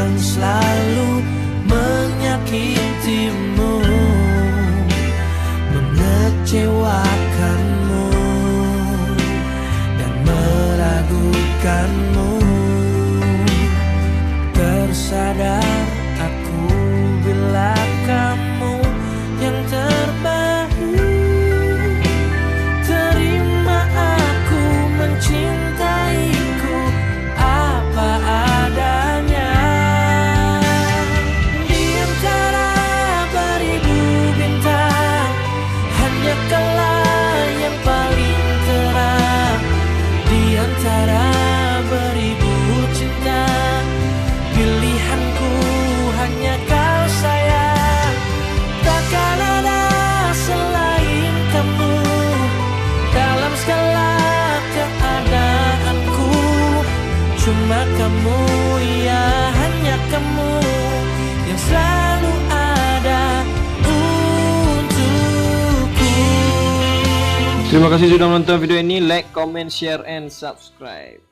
yang selalu menyakitimu, mengecewakanmu, dan meragukanmu. Tersadar aku bila kamu yang terbaik. Terima aku mencintaiku apa adanya. Di antara beribu bintang, hanya kaulah yang paling terang. Di antara beribu cinta, pilihanku hanya kau sayang. Takkan ada selain kamu dalam segala keadaanku. Cuma kamu, ya hanya kamu yang selalu ada untukku. Terima kasih sudah menonton video ini. Like, comment, share, and subscribe.